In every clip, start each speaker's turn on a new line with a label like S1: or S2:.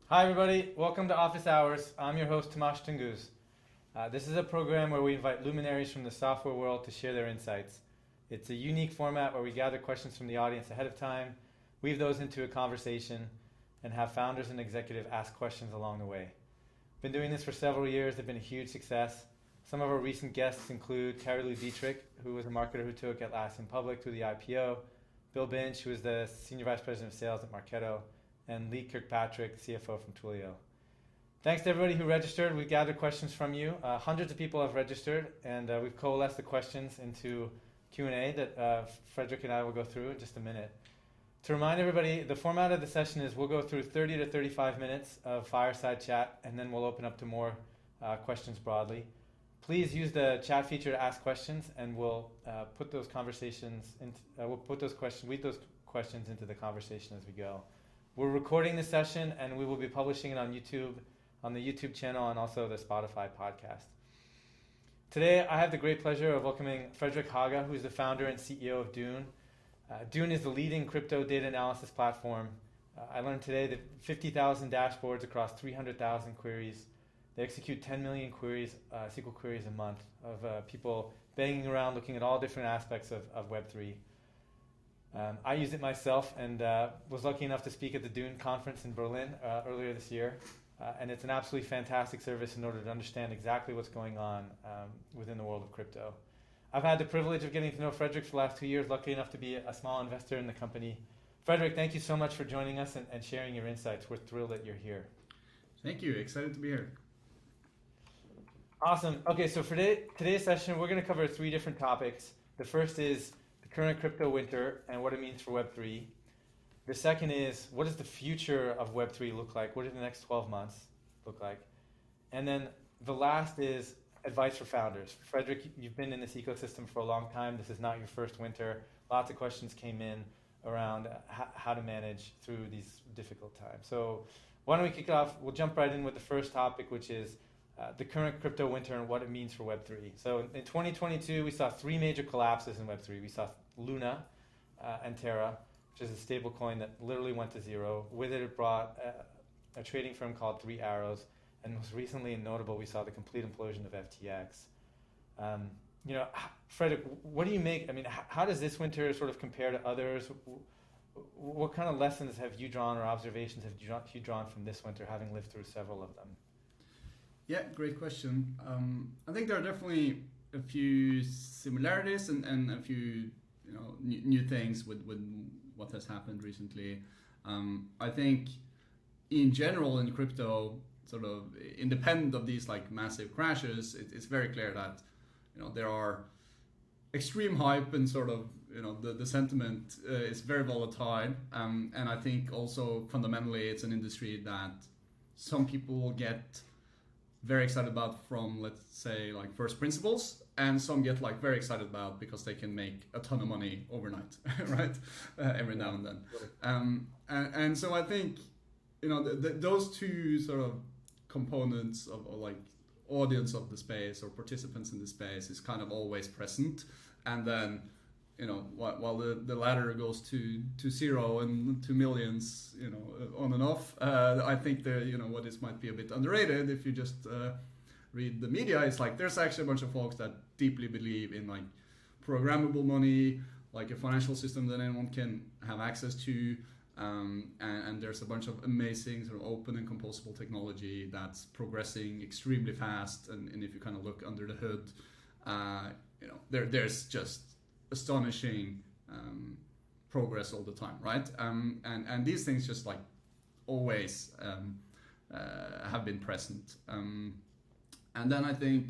S1: Hi everybody, welcome to Office Hours. I'm your host Tomasz Tunguz. This is a program where we invite luminaries from the software world to share their insights. It's a unique format where we gather questions from the audience ahead of time, weave those into a conversation, and have founders and executives ask questions along the way. Been doing this for several years, they've been a huge success. Some of our recent guests include Carrie Lou Dietrich, who was a marketer who took Atlassian public through the IPO, Bill Binch, who was the Senior Vice President of Sales at Marketo, and Lee Kirkpatrick, CFO from Twilio. Thanks to everybody who registered. We gathered questions from you. Hundreds of people have registered, and we've coalesced the questions into Q&A that Fredrik and I will go through in just a minute. To remind everybody, the format of the session is we'll go through 30 to 35 minutes of fireside chat, and then we'll open up to more questions broadly. Please use the chat feature to ask questions, and we'll put those conversations into, weave those questions into the conversation as we go. We're recording this session, and we will be publishing it on YouTube, on the YouTube channel, and also the Spotify podcast. Today, I have the great pleasure of welcoming Fredrik Haga, who's the founder and CEO of Dune. Dune is the leading crypto data analysis platform. I learned today that 50,000 dashboards across 300,000 queries. They execute 10 million queries, SQL queries a month of people banging around looking at all different aspects of Web3. I used it myself and was lucky enough to speak at the Dune conference in Berlin earlier this year. And it's an absolutely fantastic service in order to understand exactly what's going on within the world of crypto. I've had the privilege of getting to know Fredrik for the last 2 years, lucky enough to be a small investor in the company. Fredrik, thank you so much for joining us and sharing your insights. We're thrilled that you're here.
S2: Thank you. Excited to be here.
S1: Awesome. Okay, so for today's session, we're going to cover 3 different topics. The first is the current crypto winter and what it means for Web3. The second is, what does the future of Web3 look like? What do the next 12 months look like? And then the last is advice for founders. Fredrik, you've been in this ecosystem for a long time. This is not your first winter. Lots of questions came in around how to manage through these difficult times. So why don't we kick off? We'll jump right in with the first topic, which is the current crypto winter and what it means for Web3. So in 2022, we saw 3 major collapses in Web3. We saw Luna and Terra, which is a stable coin that literally went to zero. With it, it brought a trading firm called ThreeArrows. And most recently and notable, we saw the complete implosion of FTX. Fredrik, what do you make? I mean, how does this winter sort of compare to others? What kind of lessons have you drawn or observations have you drawn from this winter, having lived through several of them?
S2: Yeah, great question. I think there are definitely a few similarities and a few new things with what has happened recently. I think in general in crypto, sort of independent of these like massive crashes, it's very clear that there are extreme hype and sort of the sentiment is very volatile, and I think also fundamentally it's an industry that some people will get very excited about from, let's say, like first principles, and some get like very excited about because they can make a ton of money overnight, right? Every now and then. And so I think those two sort of components of like audience of the space or participants in the space is kind of always present, and then while the latter goes to zero and to millions, on and off, I think what is might be a bit underrated if you just read the media is like there's actually a bunch of folks that deeply believe in like programmable money, like a financial system that anyone can have access to. And there's a bunch of amazing sort of open and composable technology that's progressing extremely fast. And if you kind of look under the hood, there's just astonishing progress all the time, right? And these things just like always have been present. And then I think,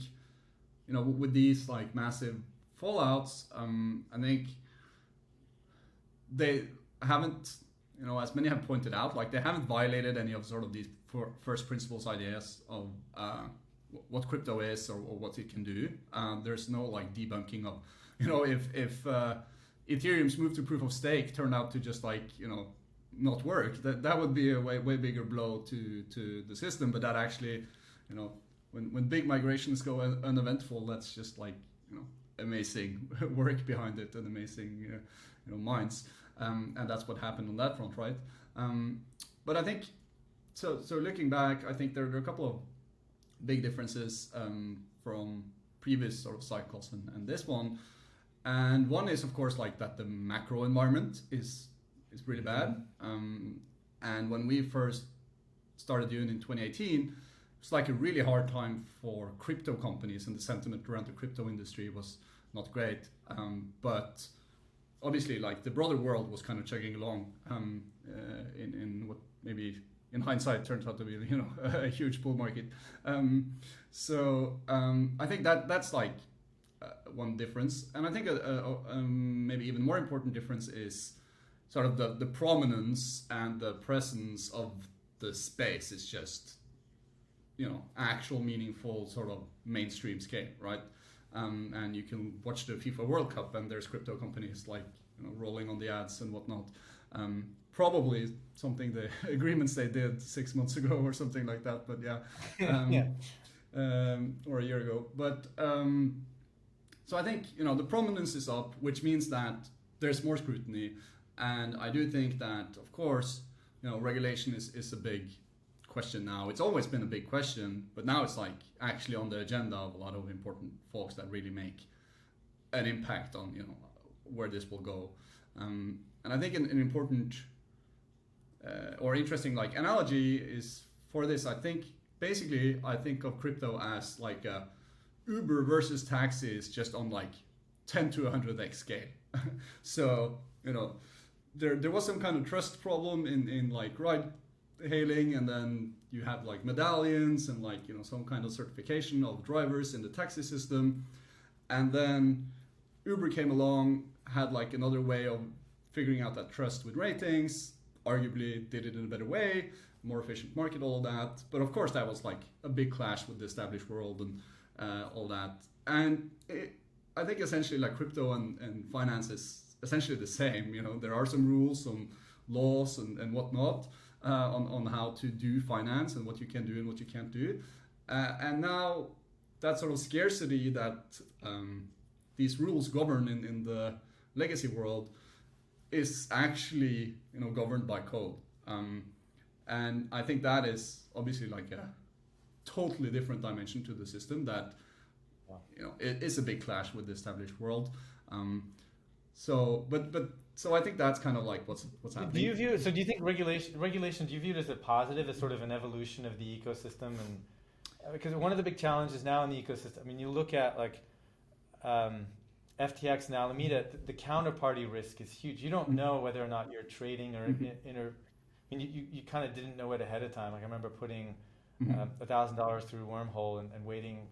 S2: with these like massive fallouts, I think they haven't, as many have pointed out, like they haven't violated any of sort of these first principles ideas of what crypto is or what it can do. There's no like debunking of, if Ethereum's move to proof of stake turned out to just like, not work, that would be a way bigger blow to the system. But that actually, when big migrations go uneventful, that's just like, amazing work behind it and amazing, minds. And that's what happened on that front, right? But I think so looking back, I think there are a couple of big differences from previous sort of cycles and this one. And one is, of course, like that the macro environment is really bad. And when we first started Dune in 2018, it's like a really hard time for crypto companies, and the sentiment around the crypto industry was not great. But obviously, like the broader world was kind of chugging along in what maybe in hindsight turns out to be a huge bull market. So I think that's like one difference, and I think maybe even more important difference is sort of the prominence and the presence of the space is just actual meaningful sort of mainstream scale, right? And you can watch the FIFA World Cup and there's crypto companies like rolling on the ads and whatnot. Probably something the agreements they did 6 months ago or something like that, but or a year ago. But so I think the prominence is up, which means that there's more scrutiny, and I do think that, of course, regulation is a big question now. It's always been a big question, but now it's like actually on the agenda of a lot of important folks that really make an impact on where this will go. And I think an important or interesting like analogy is for this. I think of crypto as like a Uber versus taxis, just on like 10 to 100x scale. So there was some kind of trust problem in like ride hailing, and then you have like medallions and like some kind of certification of drivers in the taxi system, and then Uber came along, had like another way of figuring out that trust with ratings, arguably did it in a better way, more efficient market, all of that. But of course that was like a big clash with the established world and all that. And I think essentially like crypto and finance is essentially the same. There are some rules, some laws and whatnot on how to do finance and what you can do and what you can't do. And now that sort of scarcity that these rules govern in the legacy world is actually governed by code. And I think that is obviously like a totally different dimension to the system that it is a big clash with the established world. So I think that's kind of like what's happening.
S1: Do you think regulation, do you view it as a positive, as sort of an evolution of the ecosystem? And because one of the big challenges now in the ecosystem, I mean, you look at like FTX and Alameda, the counterparty risk is huge. You don't know whether or not you're trading or you kind of didn't know it ahead of time. Like I remember putting $1,000 through Wormhole and waiting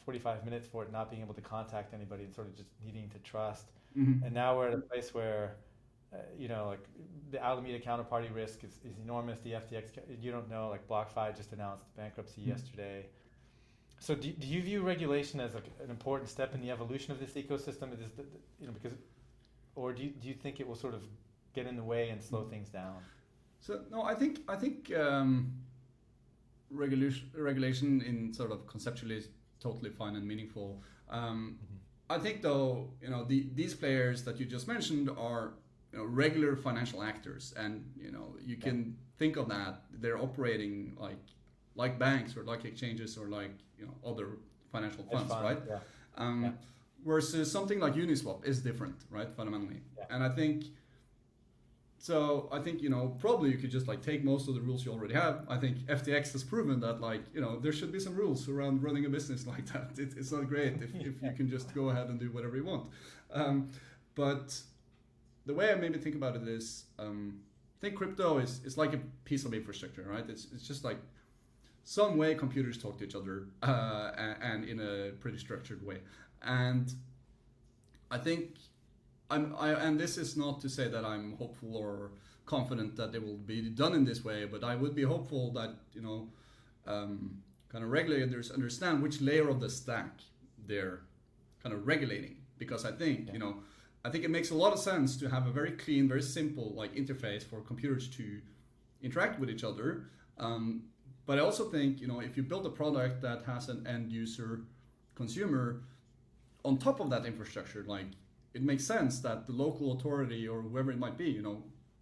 S1: 45 minutes for it, not being able to contact anybody and sort of just needing to trust. And now we're at a place where, like the Alameda counterparty risk is enormous. The FTX, you don't know, like BlockFi just announced bankruptcy yesterday. So do you view regulation as like an important step in the evolution of this ecosystem? Or do you think it will sort of get in the way and slow things down?
S2: So no, I think regulation in sort of conceptually is totally fine and meaningful. I think though, these players that you just mentioned are regular financial actors, and you can think of that they're operating like banks or like exchanges or like other financial funds, right? Yeah. Versus something like Uniswap is different, right? Fundamentally, and I think. So I think probably you could just like take most of the rules you already have. I think FTX has proven that there should be some rules around running a business like that. It's not great if you can just go ahead and do whatever you want. But the way I maybe think about it is, I think crypto is like a piece of infrastructure, right? It's just like some way computers talk to each other and in a pretty structured way. And I think. And this is not to say that I'm hopeful or confident that it will be done in this way, but I would be hopeful that kind of regulators understand which layer of the stack they're kind of regulating, because I think I think it makes a lot of sense to have a very clean, very simple like interface for computers to interact with each other. But I also think if you build a product that has an end user consumer on top of that infrastructure, like. It makes sense that the local authority or whoever it might be,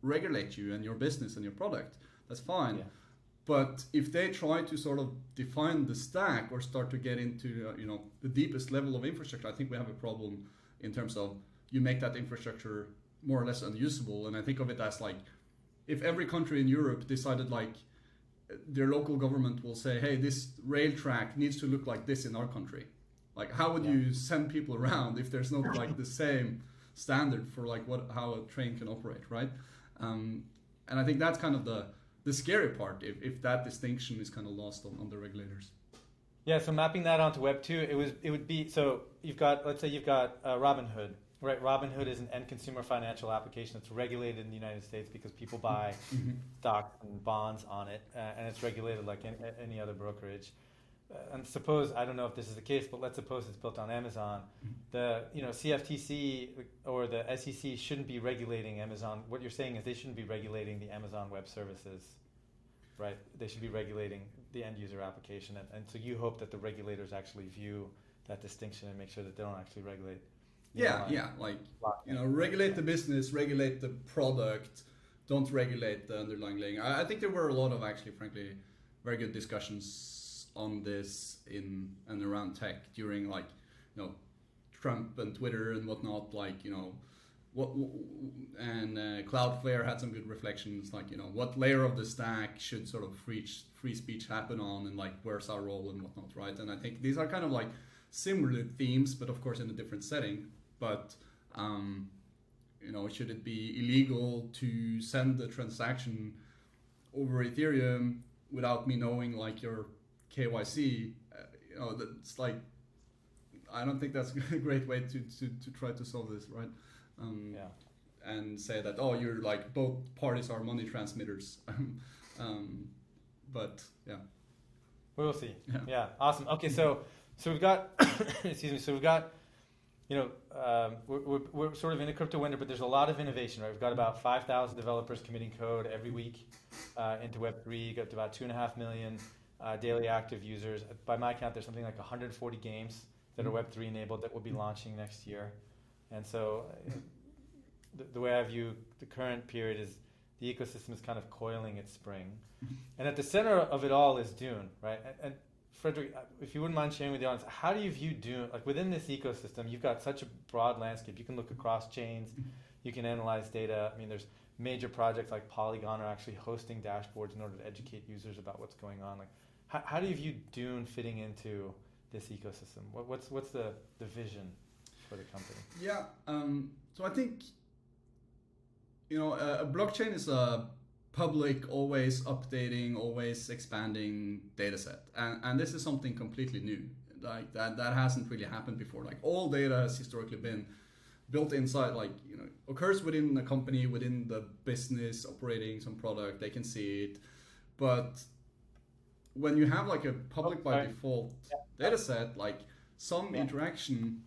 S2: regulate you and your business and your product. That's fine. Yeah. But if they try to sort of define the stack or start to get into the deepest level of infrastructure, I think we have a problem in terms of you make that infrastructure more or less unusable. And I think of it as like if every country in Europe decided like their local government will say, hey, this rail track needs to look like this in our country. Like how would you send people around if there's not like the same standard for like how a train can operate, right? And I think that's kind of the scary part if that distinction is kind of lost on the regulators.
S1: Yeah, so mapping that onto Web 2, it would be, so let's say you've got Robinhood, right? Robinhood is an end consumer financial application that's regulated in the United States because people buy stocks and bonds on it, and it's regulated like any other brokerage. And suppose, I don't know if this is the case, but let's suppose it's built on Amazon. The CFTC or the SEC shouldn't be regulating Amazon. What you're saying is they shouldn't be regulating the Amazon Web Services, right? They should be regulating the end user application. And so you hope that the regulators actually view that distinction and make sure that they don't actually regulate.
S2: Regulate the business, regulate the product, don't regulate the underlying layer. I think there were a lot of actually, frankly, very good discussions on this in and around tech during Trump and Twitter and whatnot, Cloudflare had some good reflections, what layer of the stack should sort of free speech happen on, and where's our role and whatnot, right? And I think these are kind of similar themes, but of course in a different setting. But should it be illegal to send a transaction over Ethereum without me knowing your KYC? That's I don't think that's a great way to try to solve this, right? And say that you're both parties are money transmitters. But yeah,
S1: we'll see. Yeah, awesome. Okay, so we've got excuse me. So we've got we're sort of in a crypto winter, but there's a lot of innovation, right? We've got about 5,000 developers committing code every week into Web3. Got to about 2.5 million daily active users. By my count, there's something like 140 games that are Web3 enabled that will be launching next year. And so the way I view the current period is the ecosystem is kind of coiling its spring. And at the center of it all is Dune, right? And Fredrik, if you wouldn't mind sharing with the audience, how do you view Dune? Within this ecosystem, you've got such a broad landscape. You can look across chains, you can analyze data. I mean, there's major projects like Polygon are actually hosting dashboards in order to educate users about what's going on. How do you view Dune fitting into this ecosystem? What's the vision for the company?
S2: Yeah, so I think a blockchain is a public, always updating, always expanding data set, and this is something completely new. That hasn't really happened before. All data has historically been built inside, occurs within a company, within the business operating some product. They can see it, but when you have a public by default data set, some interaction.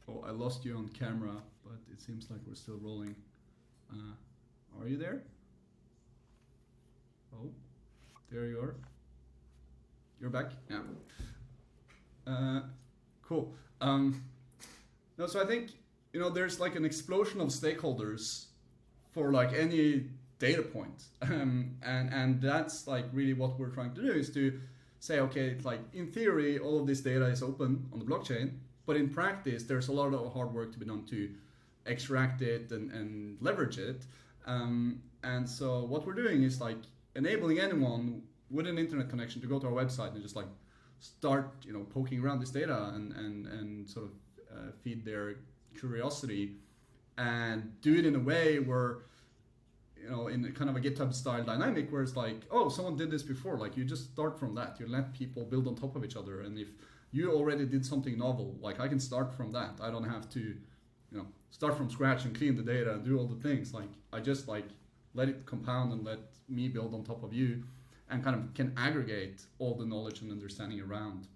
S2: Oh, I lost you on camera, but it seems like we're still rolling. Are you there? Oh, there you are. You're back? Yeah. Cool. So I think, there's an explosion of stakeholders for any data point. And that's really what we're trying to do, is to say, okay, in theory, all of this data is open on the blockchain, but in practice, there's a lot of hard work to be done to extract it and leverage it. And so what we're doing is enabling anyone with an internet connection to go to our website and just start poking around this data and sort of feed their curiosity, and do it in a way where in kind of a GitHub style dynamic where it's someone did this before. You just start from that. You let people build on top of each other, and if you already did something novel, I can start from that. I don't have to start from scratch and clean the data and do all the things. I just let it compound and let me build on top of you, and kind of can aggregate all the knowledge and understanding around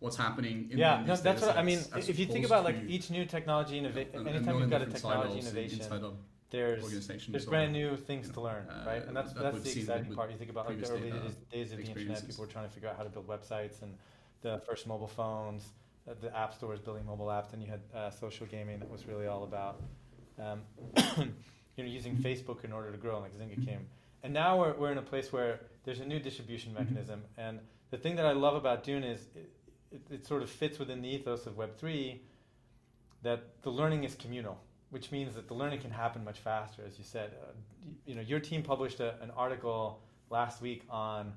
S2: what's happening in
S1: that's what I mean. If you think about each new technology innovation, anytime you've got a technology innovation, there's brand new things to learn, right? And that's the exciting part. You think about the early days of the internet, people were trying to figure out how to build websites, and the first mobile phones, the app stores building mobile apps, and you had social gaming that was really all about using Facebook in order to grow, Zynga came. And now we're in a place where there's a new distribution mechanism. And the thing that I love about Dune is it sort of fits within the ethos of Web3 that the learning is communal, which means that the learning can happen much faster, as you said. Your team published an article last week on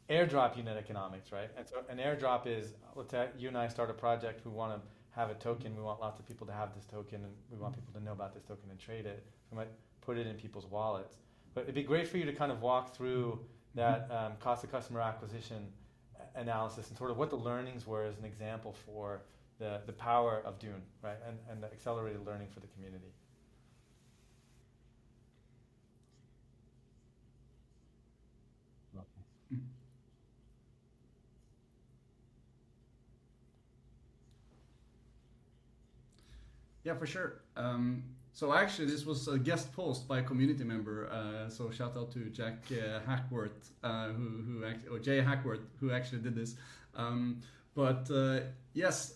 S1: airdrop unit economics, right? And so an airdrop is, let's say you and I start a project, we want to have a token, we want lots of people to have this token, and we want people to know about this token and trade it. We might put it in people's wallets. But it'd be great for you to kind of walk through that cost of customer acquisition analysis and sort of what the learnings were as an example for the power of Dune, right? And the accelerated learning for the community.
S2: Yeah, for sure. So actually, this was a guest post by a community member. So shout out to Jack Hackworth, Jay Hackworth, who actually did this. Yes,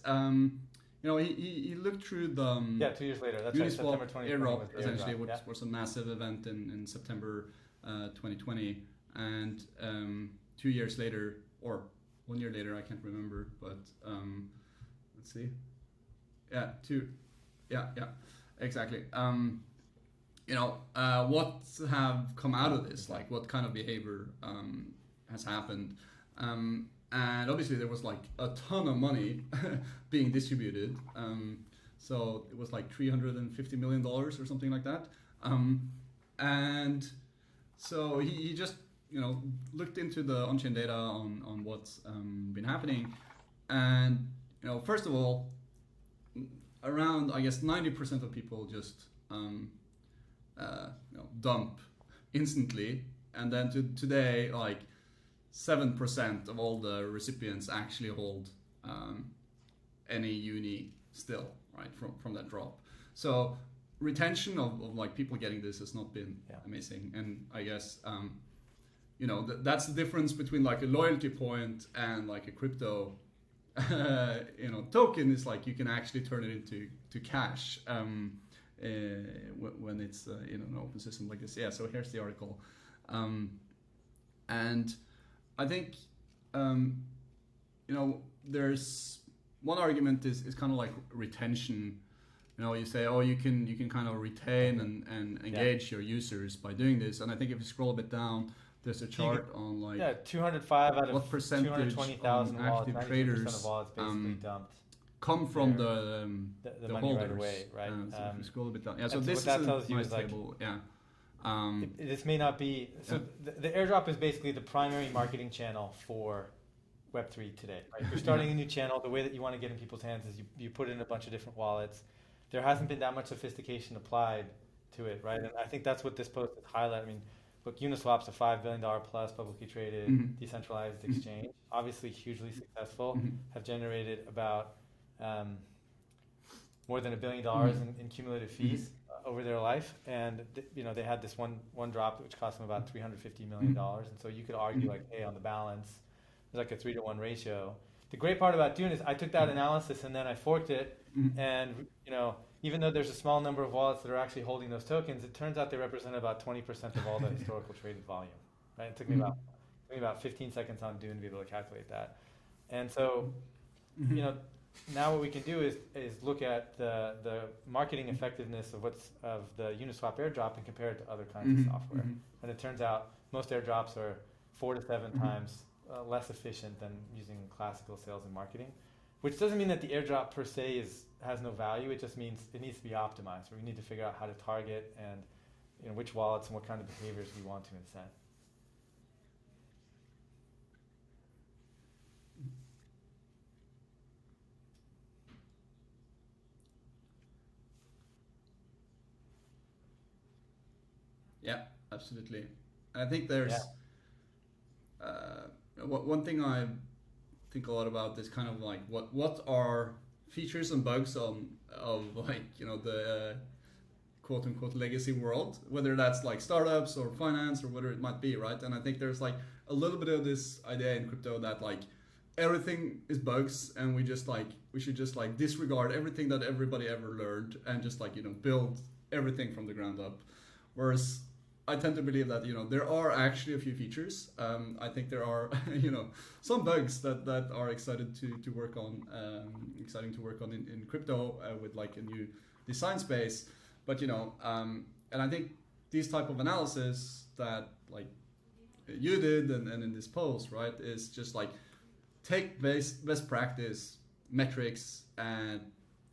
S2: he looked through the
S1: 2 years later. That's right, September 2020.
S2: Airdrop, essentially, which was a massive event in September 2020, and 2 years later, or 1 year later, I can't remember, but let's see. Yeah, exactly. What have come out of this? Like, what kind of behavior has happened? And obviously, there was like a ton of money being distributed. So it was like $350 million or something like that. And so he just looked into the on-chain data on what's been happening, and first of all, around, I guess, 90% of people just dump instantly, and then today, like 7% of all the recipients actually hold any uni still, right, from that drop. So retention of like people getting this has not been amazing, and I guess that's the difference between like a loyalty point and like a crypto token is like you can actually turn it into cash when it's in an open system like this. Yeah, so here's the article, and I think there's one argument is kind of like retention. You say, oh, you can kind of retain and engage your users by doing this, and I think if you scroll a bit down, there's a chart on like
S1: 205 out of
S2: what percentage
S1: 220,000
S2: active
S1: wallets,
S2: traders
S1: of wallets basically dumped
S2: come from the
S1: money
S2: holders
S1: right away, right?
S2: So if you scroll a bit down,
S1: so
S2: this
S1: what that
S2: is
S1: tells
S2: a
S1: you
S2: nice
S1: is like,
S2: table.
S1: This may not be so. The airdrop is basically the primary marketing channel for Web3 today. Right? If you're starting a new channel, the way that you want to get in people's hands is you put it in a bunch of different wallets. There hasn't been that much sophistication applied to it, right? And I think that's what this post is highlighting. I mean, look, Uniswap's a $5 billion plus publicly traded decentralized exchange, obviously hugely successful, have generated about more than $1 billion in cumulative fees over their life, and they had this one drop which cost them about $350 million, and so you could argue like, hey, on the balance, there's like a 3-to-1 ratio. The great part about Dune is I took that analysis and then I forked it, and even though there's a small number of wallets that are actually holding those tokens, it turns out they represent about 20% of all the historical traded volume. Right? It took me about 15 seconds on Dune to be able to calculate that, and so now what we can do is look at the marketing effectiveness of the Uniswap airdrop and compare it to other kinds of software. And it turns out most airdrops are 4 to 7 times less efficient than using classical sales and marketing, which doesn't mean that the airdrop per se has no value. It just means it needs to be optimized. We need to figure out how to target and which wallets and what kind of behaviors we want to incent.
S2: Yeah, absolutely. I think there's one thing I think a lot about is kind of like what are features and bugs of like the quote unquote legacy world, whether that's like startups or finance or whatever it might be, right? And I think there's like a little bit of this idea in crypto that like everything is bugs, and we should just like disregard everything that everybody ever learned and just like build everything from the ground up. Whereas I tend to believe that there are actually a few features. I think there are some bugs that are exciting to work on in crypto with like a new design space. But and I think these type of analysis that like you did and in this post, right, is just like take best practice metrics and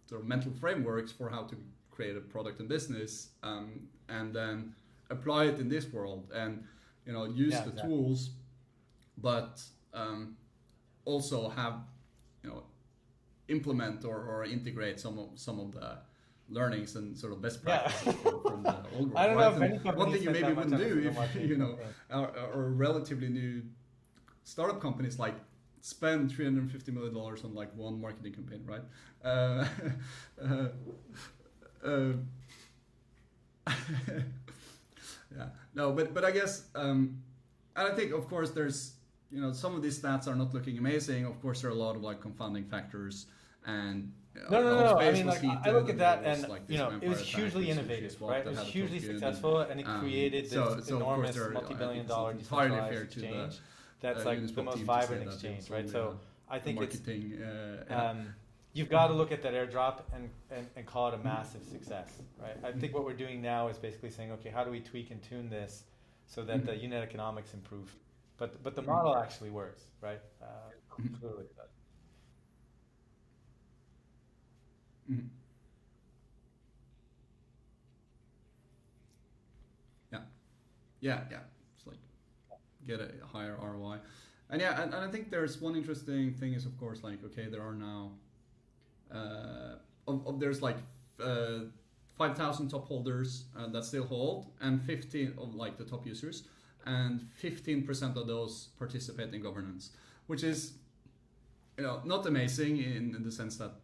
S2: sort of mental frameworks for how to create a product and business, and then apply it in this world, and use the tools, but also have implement or integrate some of the learnings and sort of best practices from the old world.
S1: I don't know if any
S2: one thing you maybe wouldn't do if are relatively new startup companies like spend $350 million on like one marketing campaign, right? Yeah, no, but I guess, and I think of course there's some of these stats are not looking amazing. Of course, there are a lot of like confounding factors, and
S1: no. I mean, like I look at that, and like, it was hugely innovative, right? It was hugely successful, and it created this enormous multi-billion-dollar decentralized exchange that's like the most vibrant exchange, right? So I think it's you've got to look at that airdrop and call it a massive success, right? I think what we're doing now is basically saying, okay, how do we tweak and tune this so that the unit economics improve? But the model actually works, right? Clearly it does.
S2: Yeah. It's like get a higher ROI, and I think there's one interesting thing is of course like okay, there are now there's like 5,000 top holders that still hold, and 15 of like the top users, and 15% of those participate in governance, which is not amazing in the sense that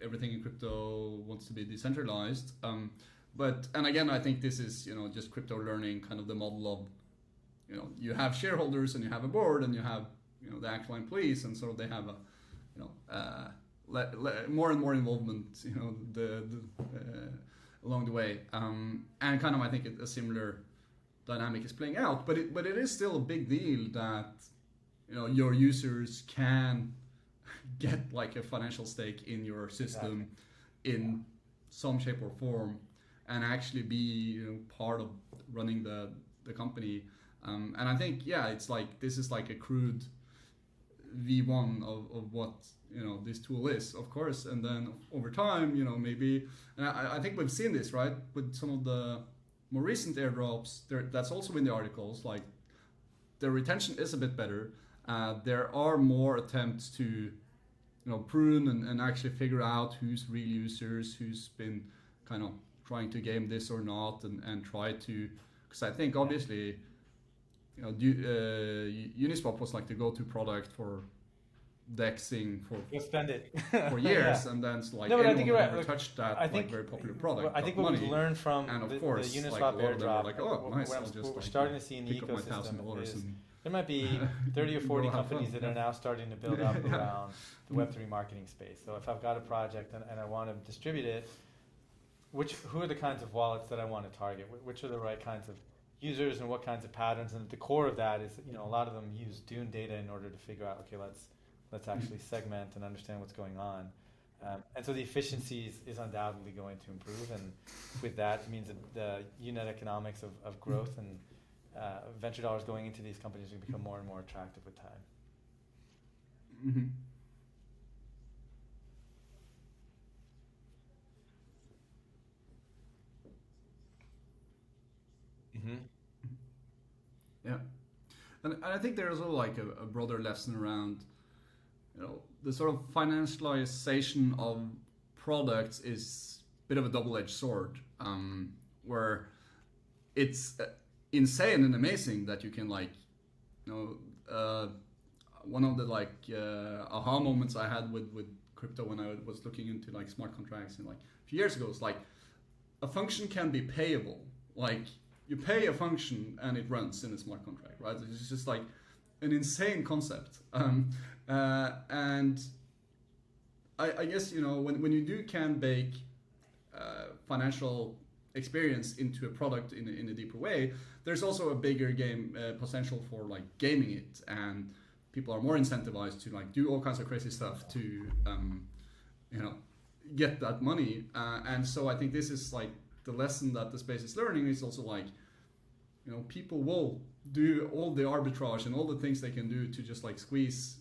S2: everything in crypto wants to be decentralized, and again I think this is just crypto learning kind of the model of you have shareholders and you have a board and you have the actual employees, and sort of they have a more and more involvement along the way, and kind of I think a similar dynamic is playing out, but it is still a big deal that your users can get like a financial stake in your system in some shape or form, and actually be part of running the company, and I think it's like this is like a crude V1 of what this tool is, of course, and then over time maybe, and I think we've seen this right with some of the more recent airdrops that's also in the articles, like the retention is a bit better, there are more attempts to prune and actually figure out who's real users, who's been kind of trying to game this or not, and try to, because I think obviously Uniswap was like the go-to product for dexing for years, and then it's like anyone who ever touched that very popular product.
S1: I think what we've learned from the Uniswap airdrop,
S2: like, oh, nice,
S1: we're starting to see in the ecosystem is there might be 30 or 40 companies that are now starting to build up around the Web3 marketing space. So if I've got a project and I want to distribute it, who are the kinds of wallets that I want to target? Which are the right kinds of users and what kinds of patterns? And at the core of that is, a lot of them use Dune data in order to figure out, okay, let's actually segment and understand what's going on. And so the efficiency is undoubtedly going to improve, and with that it means that the unit economics of growth and venture dollars going into these companies will become more and more attractive with time.
S2: Mm-hmm.
S1: Mm-hmm.
S2: Yeah, and I think there's also like a broader lesson around, the sort of financialization of products is a bit of a double-edged sword, where it's insane and amazing that you can like, one of the like aha moments I had with crypto when I was looking into like smart contracts and like a few years ago, it's like a function can be payable, like you pay a function and it runs in a smart contract, right? It's just like an insane concept. And I guess, when you can bake financial experience into a product in a deeper way, there's also a bigger game potential for like gaming it, and people are more incentivized to like do all kinds of crazy stuff to get that money. And so I think this is like the lesson that the space is learning is also like, people will do all the arbitrage and all the things they can do to just like squeeze,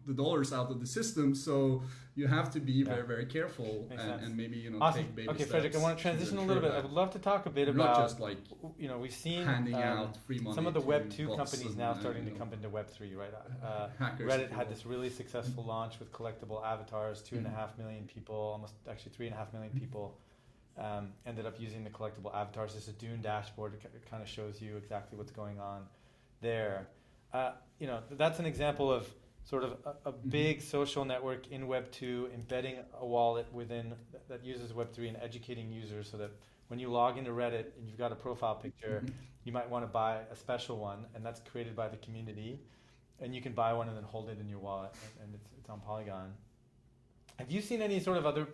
S2: the dollars out of the system. So you have to be very, very careful and maybe,
S1: awesome.
S2: take baby
S1: steps.
S2: Okay,
S1: Fredrik, I want to transition a little bit. I would love to talk a bit about,
S2: not just like,
S1: we've seen
S2: handing out free money.
S1: some of the Web 2
S2: bots
S1: companies now starting to come into Web 3, right? Reddit had this really successful launch with collectible avatars, 2.5 million people, almost actually 3.5 million people. Ended up using the collectible avatars. This is a Dune dashboard. It kind of shows you exactly what's going on there. That's an example of sort of a big social network in Web 2, embedding a wallet within that uses Web 3 and educating users so that when you log into Reddit and you've got a profile picture, you might want to buy a special one, and that's created by the community. And you can buy one and then hold it in your wallet, and it's on Polygon. Have you seen any sort of other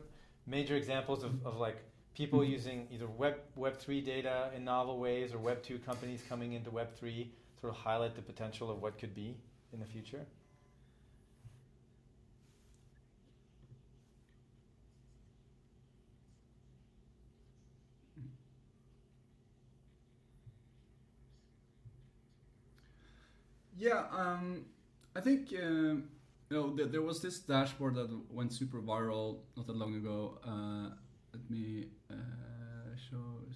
S1: major examples of like people using either Web3 data in novel ways or Web 2 companies coming into Web 3 sort of highlight the potential of what could be in the future?
S2: Yeah, I think there was this dashboard that went super viral not that long ago. Let me share my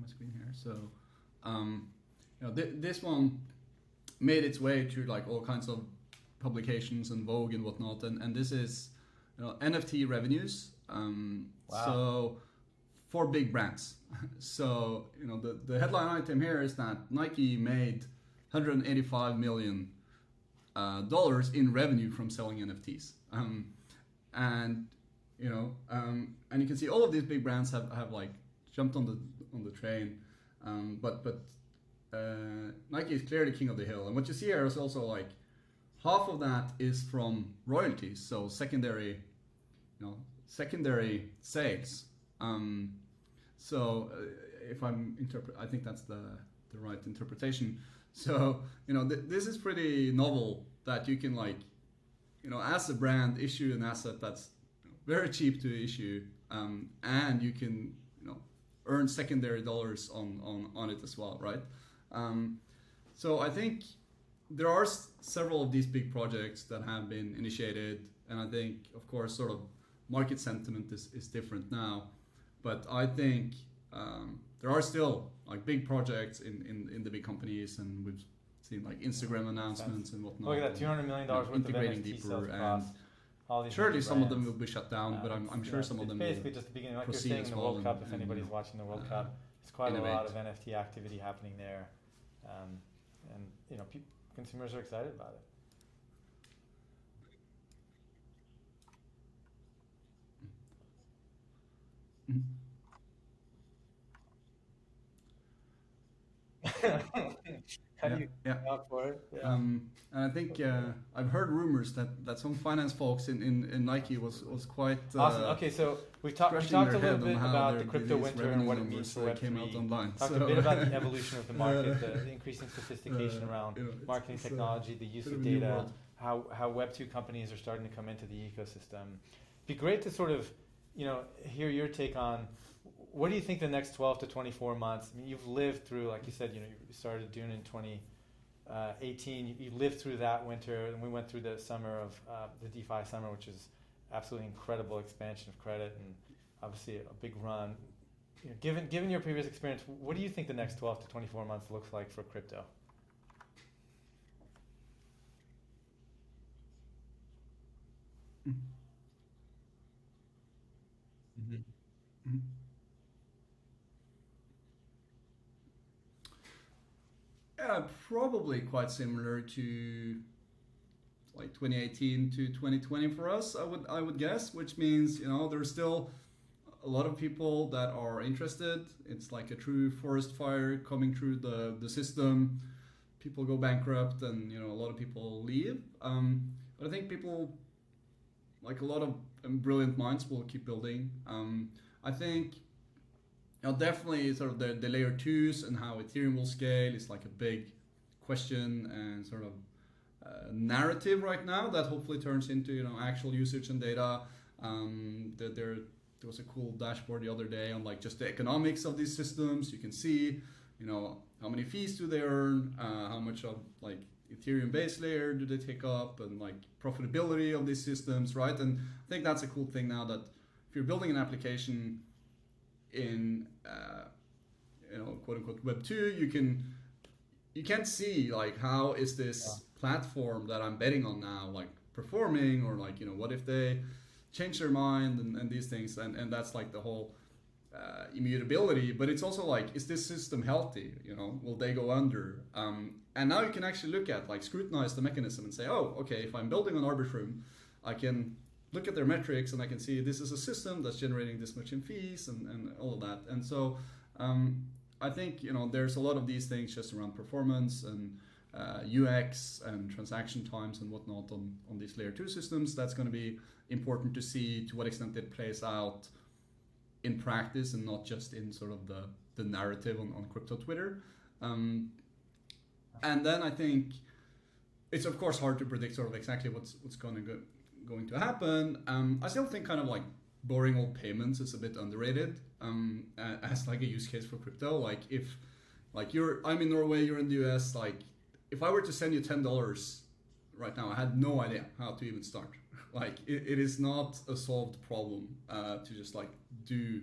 S2: screen here. So, this one made its way to like all kinds of publications and Vogue and whatnot, and this is NFT revenues.
S1: Wow.
S2: So for big brands. So the headline item here is that Nike made $185 million in revenue from selling NFTs, and you can see all of these big brands have like jumped on the train, but Nike is clearly king of the hill, and what you see here is also like half of that is from royalties, so secondary sales. So if I think that's the right interpretation. So this is pretty novel that you can like as a brand issue an asset that's very cheap to issue, and you can earn secondary dollars on it as well, right? So I think there are several of these big projects that have been initiated, and I think of course sort of market sentiment is different now, but I think there are still like big projects in the big companies, and we've seen like Instagram announcements and whatnot.
S1: Look at that, $200 million worth of
S2: integrating
S1: NFT
S2: deeper,
S1: sales across all these
S2: surely some of them
S1: brands.
S2: will be shut down, but I'm sure some of them
S1: It's basically
S2: will
S1: just the beginning, like you're
S2: proceed
S1: saying
S2: as
S1: in the
S2: well
S1: World Cup. If
S2: and,
S1: anybody's watching the World Cup, there's quite a lot of NFT activity happening there, and consumers are excited about it. How do you out for it? Yeah.
S2: And I think I've heard rumors that some finance folks in Nike was quite
S1: awesome. Okay, so we talked a little bit about the crypto
S2: these
S1: winter and what it means for
S2: came out
S1: Web3.
S2: online.
S1: Talked a bit about the evolution of the market, the increasing sophistication around marketing technology, the use of data, how Web 2 companies are starting to come into the ecosystem. It'd be great to sort of hear your take on what do you think the next 12 to 24 months. I mean, you've lived through, like you said, you started Dune in 2018. You lived through that winter, and we went through the summer of the DeFi summer, which is absolutely incredible expansion of credit and obviously a big run. Given your previous experience, what do you think the next 12 to 24 months looks like for crypto?
S2: Mm-hmm. Yeah, probably quite similar to like 2018 to 2020 for us, I would guess, which means there's still a lot of people that are interested. It's like a true forest fire coming through the system. People go bankrupt, and a lot of people leave. But I think people, like a lot of brilliant minds, will keep building. I think definitely sort of the layer twos and how Ethereum will scale is like a big question and sort of narrative right now that hopefully turns into actual usage and data. There was a cool dashboard the other day on like just the economics of these systems. You can see how many fees do they earn, how much of like Ethereum base layer do they take up, and like profitability of these systems, right? And I think that's a cool thing now, that if you're building an application in quote unquote Web2, you can see like how is this platform that I'm betting on now like performing, or like what if they change their mind and these things, and that's like the whole immutability. But it's also like, is this system healthy? Will they go under? And now you can actually look at like scrutinize the mechanism and say, oh, okay, if I'm building on Arbitrum, I can look at their metrics and I can see this is a system that's generating this much in fees and all of that. And so I think there's a lot of these things just around performance and UX and transaction times and whatnot on these layer 2 systems. That's going to be important to see to what extent it plays out in practice and not just in sort of the narrative on crypto Twitter. And then I think it's of course hard to predict sort of exactly what's going to happen. I still think kind of like boring old payments is a bit underrated as like a use case for crypto. Like if like I'm in Norway, you're in the US, like if I were to send you $10 right now, I had no idea how to even start. Like it is not a solved problem to just like do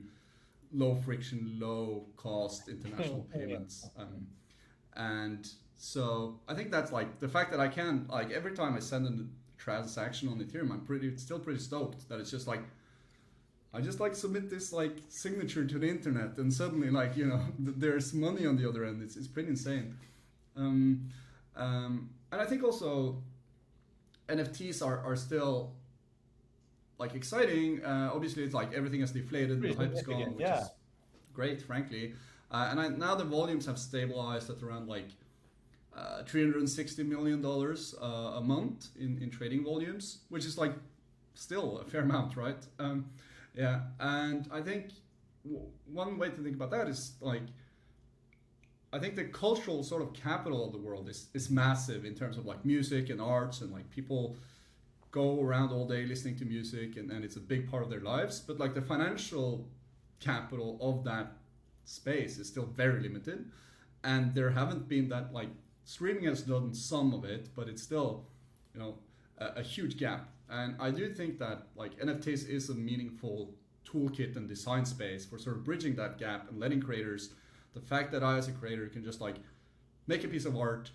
S2: low friction, low cost international payments. And so I think that's like the fact that I can, like every time I send a transaction on Ethereum, I'm still pretty stoked that it's just like, I just like submit this like signature to the internet and suddenly like, there's money on the other end. It's pretty insane. And I think also NFTs are still like exciting. Obviously it's like everything has deflated, the hype is gone, which is great, frankly. And now the volumes have stabilized at around like $360 million a month in trading volumes, which is like still a fair amount, right? And I think one way to think about that is like, I think the cultural sort of capital of the world is massive in terms of like music and arts, and like people go around all day listening to music and it's a big part of their lives. But like the financial capital of that space is still very limited, and there haven't been that like streaming has done some of it, but it's still a huge gap. And I do think that like NFTs is a meaningful toolkit and design space for sort of bridging that gap and letting creators, the fact that I as a creator can just like make a piece of art,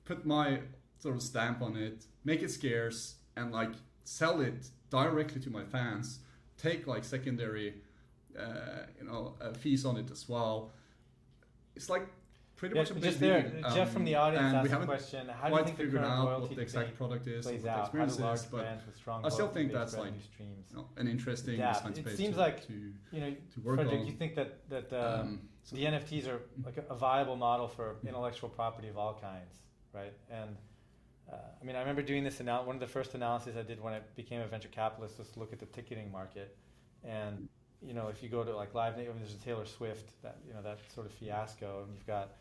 S2: put my sort of stamp on it, make it scarce, and like sell it directly to my fans, take like secondary fees on it as well. It's like pretty much a big
S1: just
S2: deal.
S1: there. Jeff from the audience asked a question: how do you think the
S2: figured
S1: current
S2: out
S1: royalty
S2: what the exact
S1: debate
S2: product is,
S1: plays
S2: what the
S1: out? How
S2: experience
S1: do large
S2: is, but
S1: brands with strong
S2: I still think
S1: royalty-based
S2: that's like
S1: revenue streams
S2: an interesting
S1: adapt?
S2: design space
S1: It seems
S2: to,
S1: like
S2: to work
S1: Fredrik,
S2: on.
S1: you think that the NFTs are like a viable model for intellectual property of all kinds, right? And I mean, I remember doing this one of the first analyses I did when I became a venture capitalist was to look at the ticketing market. And if you go to like Live Nation, there's a Taylor Swift, that that sort of fiasco, and you've got.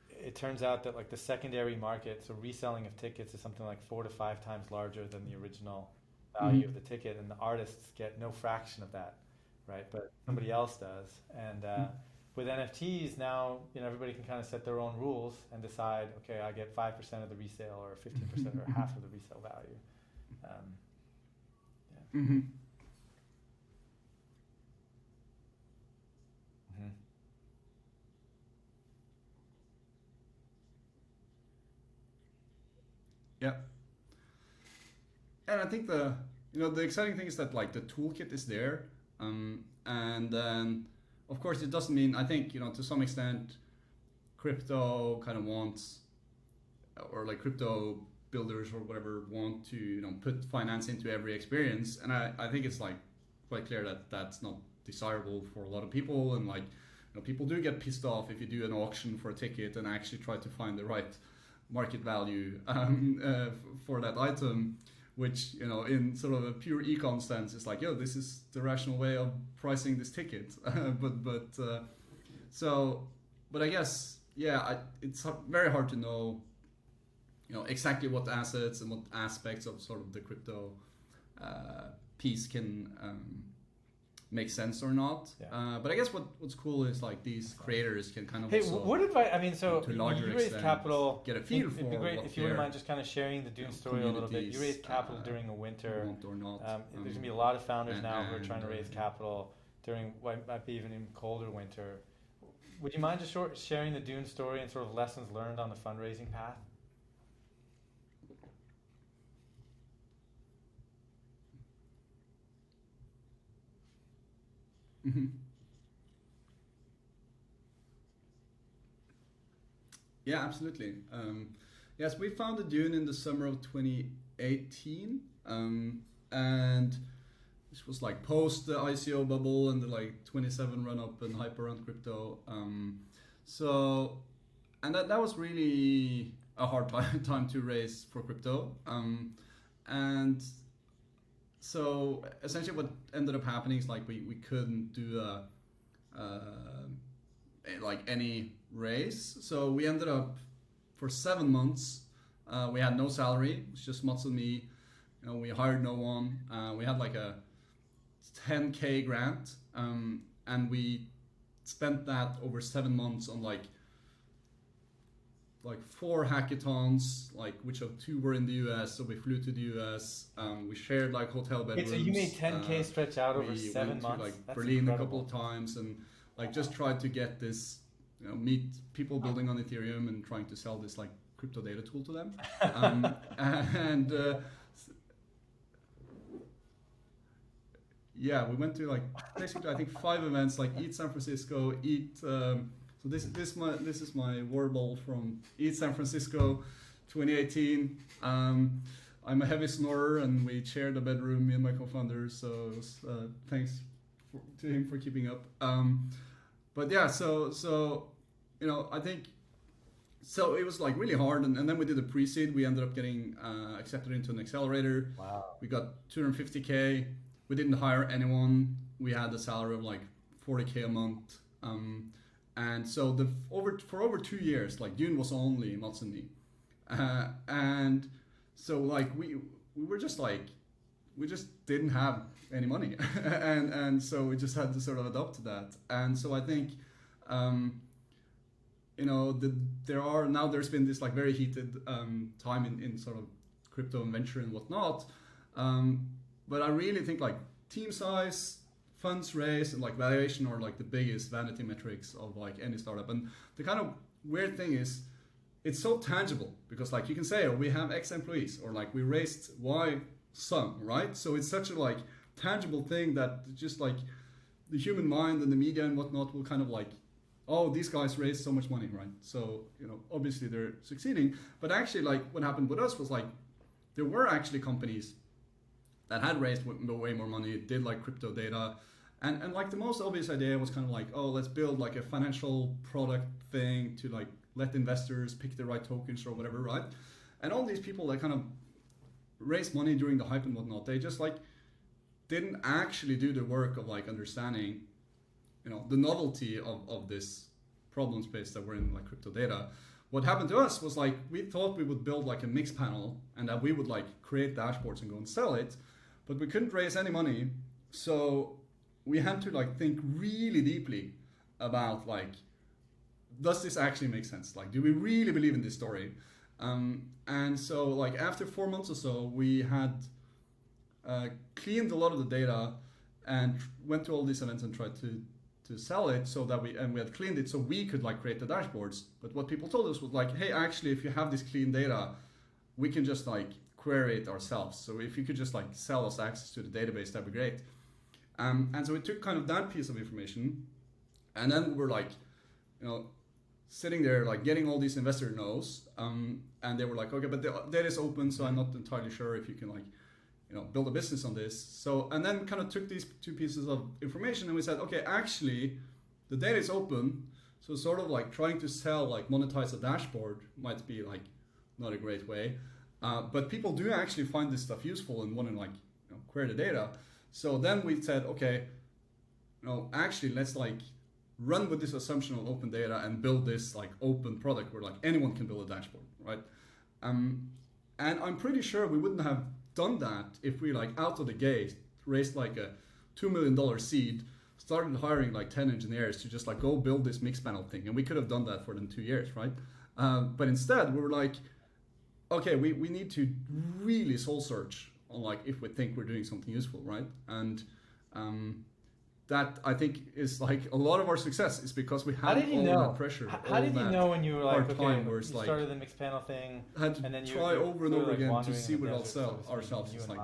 S1: It turns out that like the secondary market, so reselling of tickets, is something like 4 to 5 times larger than the original value of the ticket, and the artists get no fraction of that, right? But somebody else does. And with NFTs now, everybody can kind of set their own rules and decide, okay, I get 5% of the resale, or 15%, or half of the resale value.
S2: Yeah. And I think the exciting thing is that like the toolkit is there, and then of course it doesn't mean, I think to some extent crypto kind of wants, or like crypto builders or whatever want to put finance into every experience, and I think it's like quite clear that that's not desirable for a lot of people, and like people do get pissed off if you do an auction for a ticket and actually try to find the right market value for that item, which, you know, in sort of a pure econ sense, is like, yo, this is the rational way of pricing this ticket. But I guess, yeah, it's very hard to know, you know, exactly what assets and what aspects of sort of the crypto piece can make sense or not.
S1: Yeah.
S2: But I guess what's cool is like these creators can kind of
S1: Hey,
S2: also,
S1: what advice? I mean, so
S2: to a larger
S1: you raised
S2: extent,
S1: capital.
S2: get a feel
S1: It'd be
S2: for
S1: great
S2: what
S1: if you wouldn't
S2: their,
S1: mind just kind of sharing the Dune
S2: you know,
S1: story a little bit. You
S2: communities,
S1: raised capital during a winter.
S2: want or not.
S1: There's gonna be a lot of founders
S2: and-
S1: now who are trying to
S2: and,
S1: raise capital during what might be even in colder winter. Would you mind just sharing the Dune story and sort of lessons learned on the fundraising path?
S2: Mhm. Yeah, absolutely. Yes, we founded Dune in the summer of 2018, and this was like post the ICO bubble and the like 27 run up and hype around crypto. And that was really a hard time to raise for crypto. And so essentially what ended up happening is like we couldn't do like any raise. So we ended up for 7 months, we had no salary. It was just Mats and me. You know, we hired no one. We had like a 10K grant, and we spent that over 7 months on like 4 hackathons, like which of 2 were in the US. So we flew to the US. We shared like hotel bedrooms.
S1: Wait, so you made 10K stretch out over 7
S2: went
S1: months?
S2: to like
S1: That's
S2: Berlin
S1: incredible.
S2: a couple of times, and like just tried to get this, you know, meet people building on Ethereum and trying to sell this like crypto data tool to them. And yeah, we went to like basically I think 5 events, like Eat San Francisco, so this is my warble from Eat San Francisco 2018. I'm a heavy snorer, and we shared a bedroom, me and my co-founder, so it was, thanks to him for keeping up. But yeah, so you know, I think so it was like really hard, and then we did a pre-seed. We ended up getting accepted into an accelerator.
S1: Wow.
S2: We got 250K. We didn't hire anyone. We had a salary of like 40K a month. And so for over 2 years, like Dune was only Mats and me. And so like we were just like, we just didn't have any money. and so we just had to sort of adopt to that. And so I think, you know, there's been this like very heated time in sort of crypto and venture and whatnot. But I really think like team size, funds raised, and like valuation are like the biggest vanity metrics of like any startup. And the kind of weird thing is it's so tangible, because like you can say, oh, we have X employees, or like we raised Y sum, right? So it's such a like tangible thing that just like the human mind and the media and whatnot will kind of like, oh, these guys raised so much money, right? So, you know, obviously they're succeeding. But actually, like what happened with us was like there were actually companies that had raised way more money, did like crypto data. And like the most obvious idea was kind of like, oh, let's build like a financial product thing to like let investors pick the right tokens or whatever, right? And all these people that kind of raised money during the hype and whatnot, they just like didn't actually do the work of like understanding, you know, the novelty of this problem space that we're in, like crypto data. What happened to us was like we thought we would build like a mix panel and that we would like create dashboards and go and sell it, but we couldn't raise any money. So we had to like think really deeply about like, does this actually make sense? Like, do we really believe in this story? And so like after 4 months or so, we had cleaned a lot of the data and went to all these events and tried to sell it, so that we had cleaned it so we could like create the dashboards. But what people told us was like, hey, actually, if you have this clean data, we can just like query it ourselves. So if you could just like sell us access to the database, that'd be great. And so we took kind of that piece of information, and then we were like, you know, sitting there like getting all these investor no's, and they were like, okay, but the data is open, so I'm not entirely sure if you can like, you know, build a business on this. So, and then kind of took these 2 pieces of information and we said, okay, actually the data is open, so sort of like trying to sell, like monetize a dashboard might be like not a great way. But people do actually find this stuff useful and want to like query the data. So then we said, okay, actually let's like run with this assumption of open data and build this like open product where like anyone can build a dashboard, right? And I'm pretty sure we wouldn't have done that if we like out of the gate raised like a $2 million seed, started hiring like 10 engineers to just like go build this mix panel thing, and we could have done that for them 2 years, right? But instead we were like, okay, we need to really soul search on like if we think we're doing something useful, right? And that I think is like a lot of our success is because we had all that pressure.
S1: How did you know when you were like, okay, you
S2: like,
S1: started the mixed panel thing,
S2: had to
S1: and then
S2: try over and over
S1: like
S2: again to see what ourselves is like.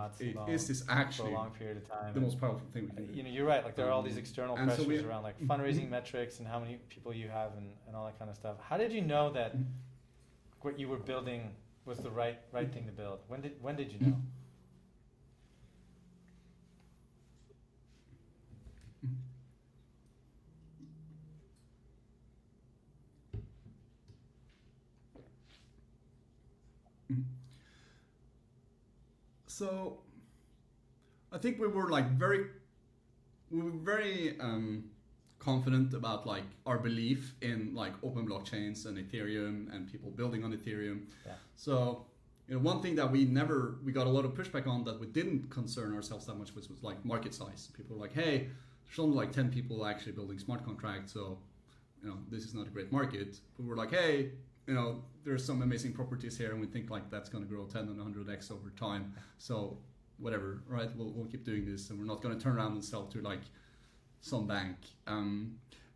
S2: Is this actually
S1: for a long period of time?
S2: The most powerful thing we can do?
S1: You're right. Like there are all these external pressures
S2: so
S1: around like fundraising metrics and how many people you have and all that kind of stuff. How did you know that what you were building was the right thing to build? When did you know?
S2: So I think we were very confident about like our belief in like open blockchains and Ethereum and people building on Ethereum.
S1: Yeah.
S2: So one thing that we got a lot of pushback on that we didn't concern ourselves that much was like market size. People were like, hey, there's only like 10 people actually building smart contracts, so this is not a great market. But we're like, hey, there's some amazing properties here, and we think like that's going to grow 10 and 100x over time. So whatever, right? We'll keep doing this, and we're not going to turn around and sell to like some bank.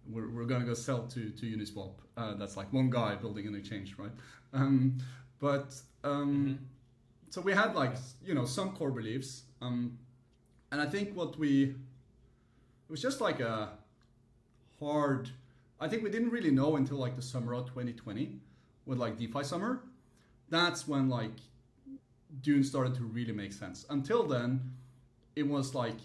S2: We're going to go sell to Uniswap. That's like one guy building an exchange, right? So we had like some core beliefs, and I think it was just like a hard. I think we didn't really know until like the summer of 2020. With like DeFi summer, that's when like Dune started to really make sense. Until then, it was like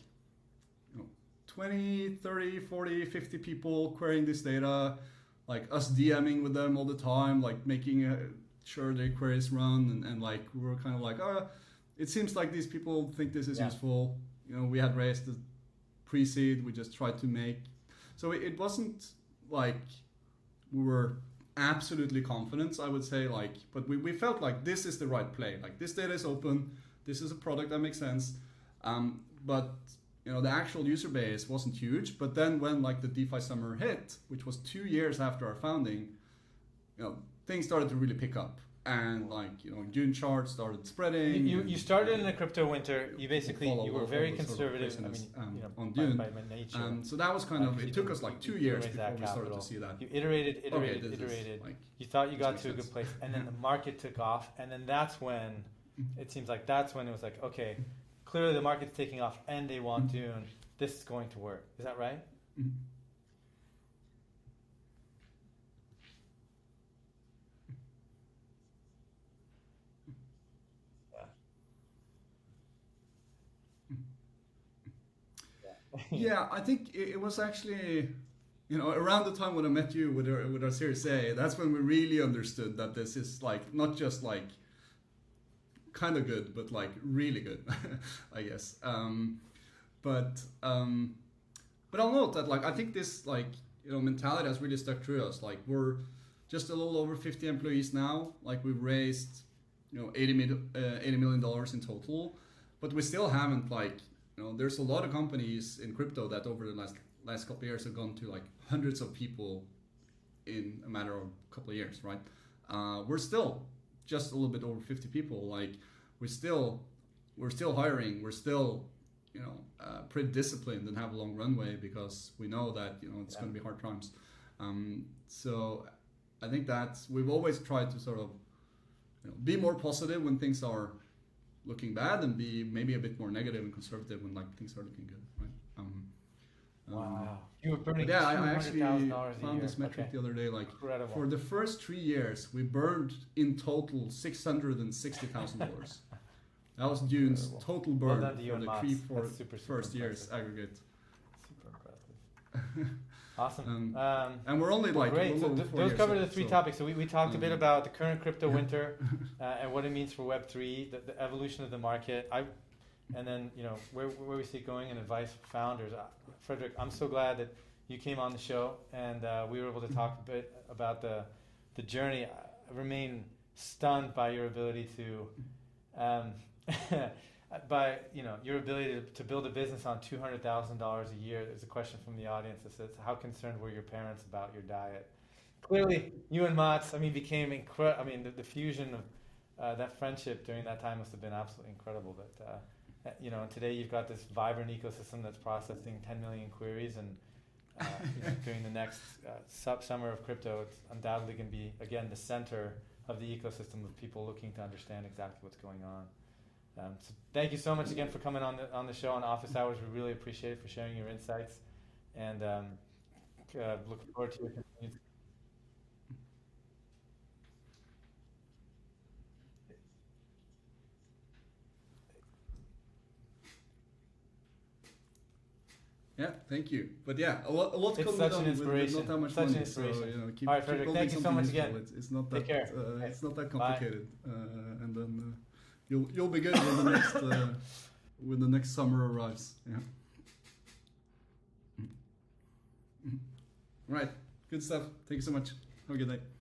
S2: 20, 30, 40, 50 people querying this data, like us DMing with them all the time, like making sure their queries run, and like we were kind of like, it seems like these people think this is useful. We had raised the pre-seed, we just tried to make, so it wasn't like we were absolutely confident, I would say, like, but we felt like this is the right play, like this data is open, this is a product that makes sense, but the actual user base wasn't huge. But then when like the DeFi summer hit, which was 2 years after our founding, things started to really pick up, and like Dune charts started spreading.
S1: You started in the crypto winter. You basically you were very conservative.
S2: Sort of on Dune.
S1: By nature.
S2: So that was kind of, it took us like 2 years before we started to see that.
S1: You iterated. Like, you thought you got to a good place, and then the market took off, and then that's when it seems like it was like, okay, clearly the market's taking off, and they want Dune. This is going to work. Is that right? Yeah, I think it was actually, around the time when I met you with our Series A, that's when we really understood that this is like not just like kind of good, but like really good, I guess. But I'll note that like I think this like mentality has really stuck through us. Like we're just a little over 50 employees now. Like we've raised $80 million in total, but we still haven't like. There's a lot of companies in crypto that over the last couple of years have gone to like hundreds of people in a matter of a couple of years, right? We're still just a little bit over 50 people. Like we're still hiring. We're still pretty disciplined and have a long runway because we know that it's going to be hard times. So I think we've always tried to sort of be more positive when things are looking bad, and be maybe a bit more negative and conservative when like things are looking good, right? Wow, you were burning.
S2: Yeah, I actually found this metric the other day. Like
S1: incredible.
S2: For the first 3 years, we burned in total $660,000. That was Dune's total burn for the first years aggregate.
S1: Super impressive. Awesome.
S2: And we're only like
S1: great. So those cover the three topics. So we talked a bit about the current crypto winter and what it means for Web3, the evolution of the market. And then where we see it going and advice for founders. Fredrik, I'm so glad that you came on the show and we were able to talk a bit about the journey. I remain stunned by your ability to. By your ability to build a business on $200,000 a year. There's a question from the audience that says, "How concerned were your parents about your diet?" Clearly, you and Mats, became incredible. The fusion of that friendship during that time must have been absolutely incredible. But and today you've got this vibrant ecosystem that's processing 10 million queries, and during the next summer of crypto, it's undoubtedly going to be again the center of the ecosystem of people looking to understand exactly what's going on. So thank you so much again for coming on the show on Office Hours. We really appreciate it for sharing your insights, and looking forward to your continued.
S2: Yeah, thank you. But yeah, a lot
S1: It's
S2: comes
S1: such
S2: done
S1: an inspiration.
S2: with not that much
S1: Such an
S2: money.
S1: inspiration.
S2: So keep,
S1: All right,
S2: keep
S1: Fredrik,
S2: building
S1: thank you so
S2: something
S1: much
S2: useful.
S1: again.
S2: It's not
S1: Take
S2: that
S1: care.
S2: it's not that complicated, and then you'll be good when the next summer arrives. Yeah. Right, good stuff. Thank you so much. Have a good night.